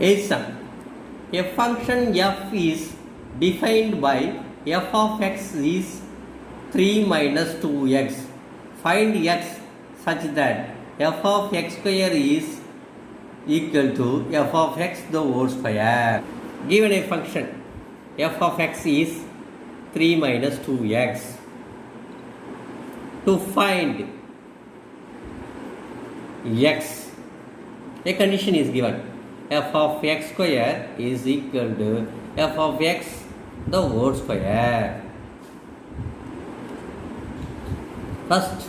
Eighth sum. A function f is defined by f of x is 3 minus 2x. Find x such that f of x square is equal to f of x the whole square. Given a function f of x is 3 minus 2x. To find x, a condition is given. F of x square is equal to f of x the whole square. First,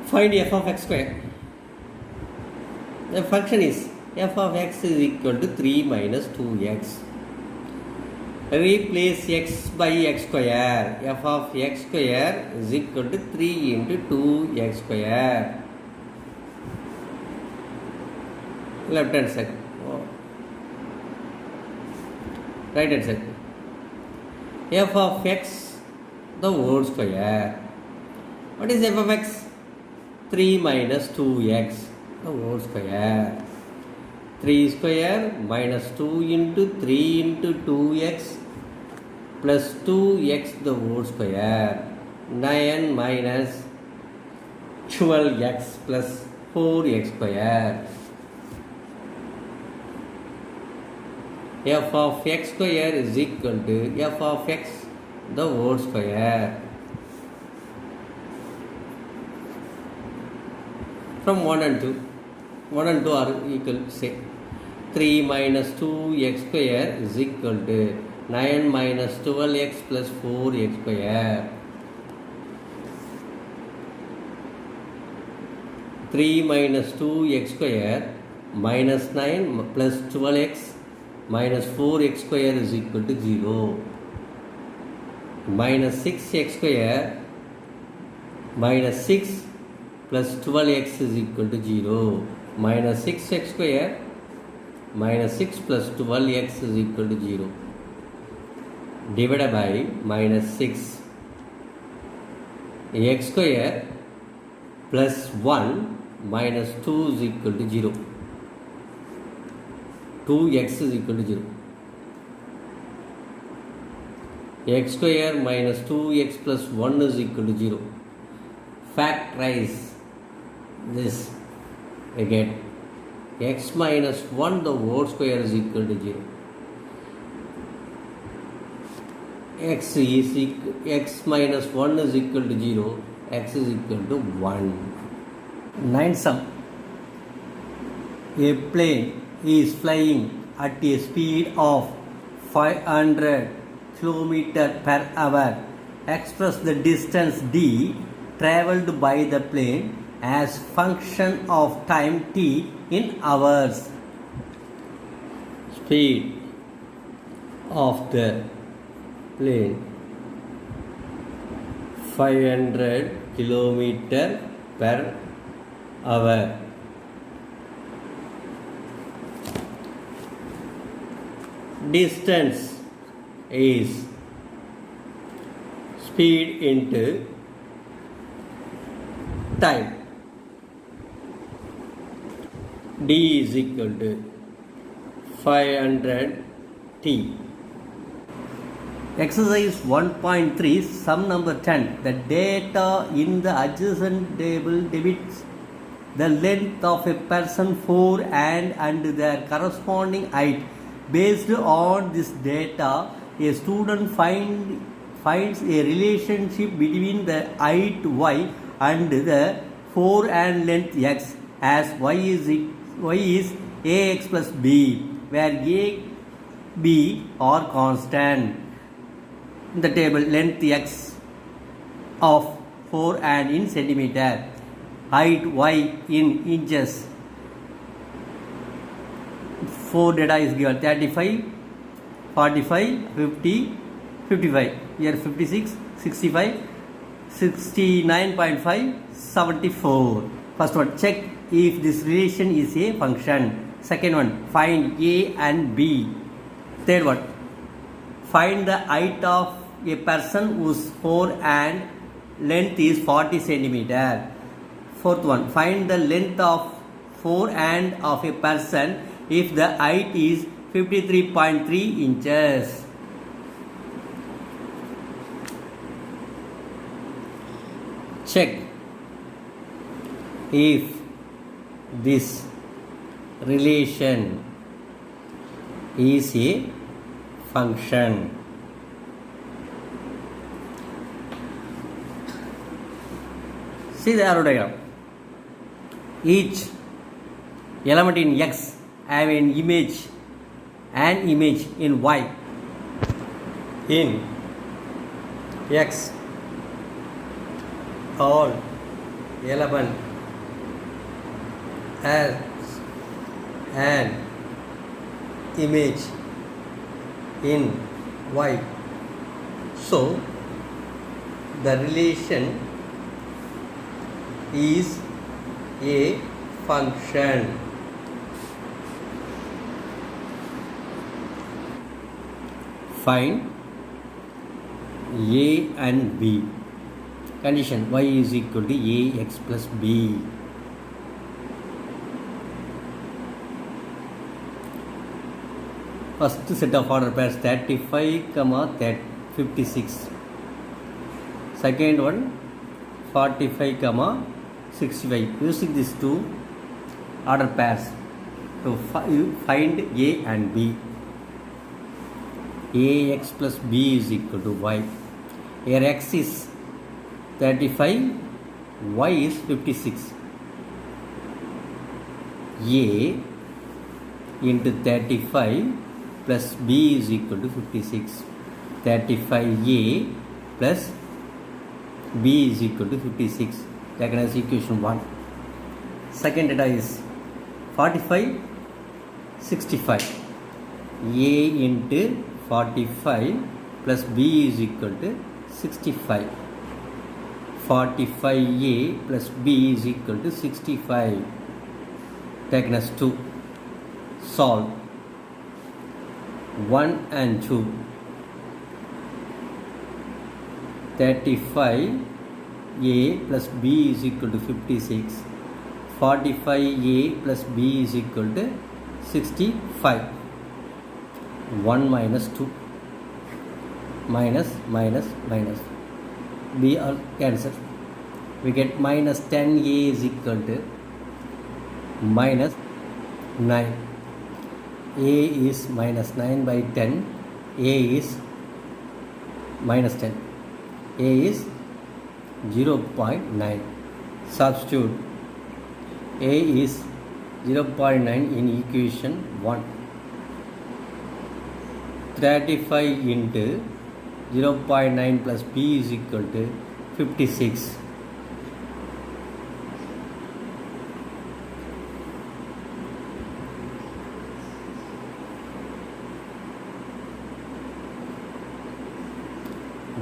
find f of x square. The function is f of x is equal to 3 minus 2x. Replace x by x square. F of x square is equal to 3 into 2x square. Left hand side. Right hand side. F of x the whole square. What is f of x? 3 minus 2x the whole square. 3 square minus 2 into 3 into 2x plus 2x the whole square. 9 minus 12x plus 4x square. F of x square is equal to f of x the whole square. From 1 and 2 are equal, say 3 minus 2x square is equal to 9 minus 12x plus 4x square. 3 minus 2x square minus 9 plus 12x minus 4x square is equal to 0. Minus 6x square minus 6 plus 12x is equal to 0. Minus 6x square minus 6 plus 12x is equal to 0. Divided by minus 6 x square plus 1 minus 2 is equal to 0. 2x is equal to 0. X square minus 2x plus 1 is equal to 0. Factorize this again. X minus 1 the whole square is equal to 0. X minus 1 is equal to 0. X is equal to 1. Ninth sum. A plane is flying at a speed of 500 km per hour. Express the distance d travelled by the plane as function of time t in hours. Speed of the plane 500 km per hour. Distance is speed into time. D is equal to 500 t. Exercise 1.3, sum number 10. The data in the adjacent table depicts the length of a person 4 and their corresponding height. Based on this data, a student finds a relationship between the height y and the 4 and length x as y is ax plus b, where a, b are constant. In the table, length x of 4 and in centimeter, height y in inches. 4 data is given: 35, 45, 50, 55. Here 56, 65, 69.5, 74. First one, check if this relation is a function. Second one, find a and b. Third one, find the height of a person whose 4 and length is 40 centimeter. Fourth one, find the length of forehand of a person if the height is 53.3 inches. Check if this relation is a function. See the arrow diagram. Each element in X have an image in Y. In X, all element has an image in Y. So the relation is a function. Find A and B. Condition: y is equal to ax plus b. First set of order pairs 35, 56. Second one 45, 65. Using these two order pairs to find A and B. Ax plus b is equal to y. Here x is 35, y is 56. A into 35 plus b is equal to 56. 35a plus b is equal to 56. Taken as equation 1. Second data is 45, 65. A into 45 plus b is equal to 65. 45a plus b is equal to 65. Taken as 2. Solve 1 and 2. 35a plus b is equal to 56. 45a plus b is equal to 65. 1 minus 2. Minus. B are cancelled. We get minus 10a is equal to minus 9. A is minus 9 by 10. A is minus 10. A is 0.9. Substitute A is 0.9 in equation 1. 35 into 0.9 plus b is equal to 56.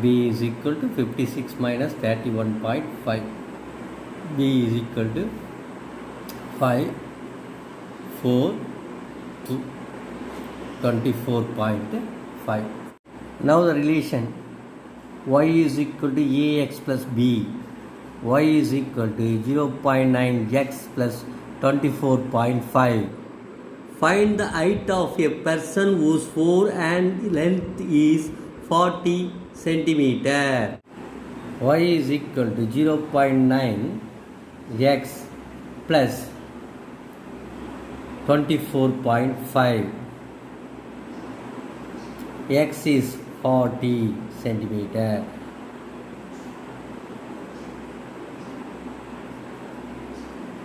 B is equal to 56 minus 31.5. B is equal to 5, 4, 2, 24.5. Now the relation y is equal to ax plus b. Y is equal to 0.9x plus 24.5. Find the height of a person whose forehand length is 40 centimeter. Y is equal to 0.9x plus 24.5. X is 40 centimeter.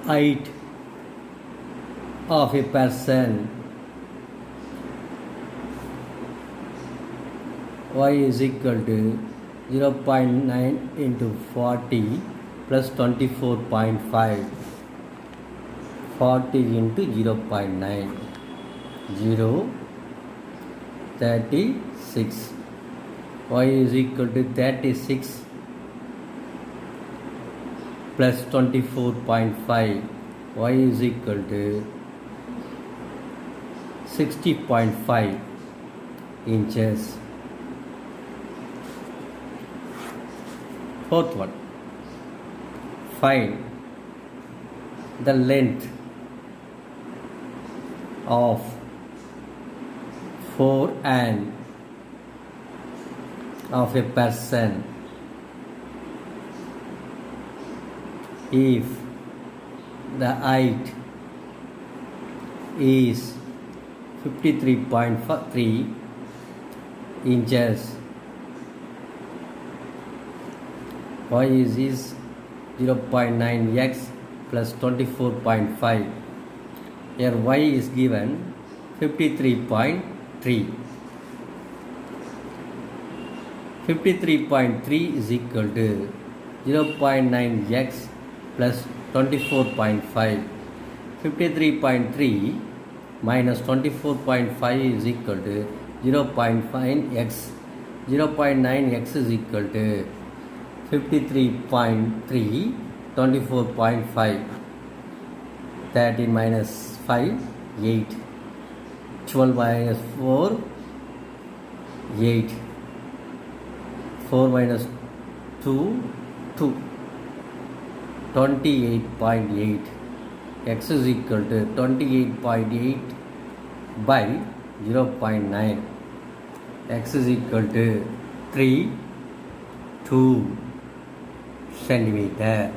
Height of a person. Y is equal to 0.9 into 40 plus 24.5. 40 into 0.9. 0, 36. Y is equal to 36 plus 24.5. Y is equal to 60.5 inches. Fourth one. Find the length of 4 and of a person if the height is 53.3 inches, y is 0.9x plus 24.5. Here y is given 53.3. 53.3 is equal to 0.9x plus 24.5. 53.3 minus 24.5 is equal to 0.9x. 0.9x is equal to 53.3 24.5. 13 minus 5 8. 12 minus 4 8. 4 minus 2 2. 28.8. X is equal to 28.8 by 0.9. X is equal to 3 2 centimeter.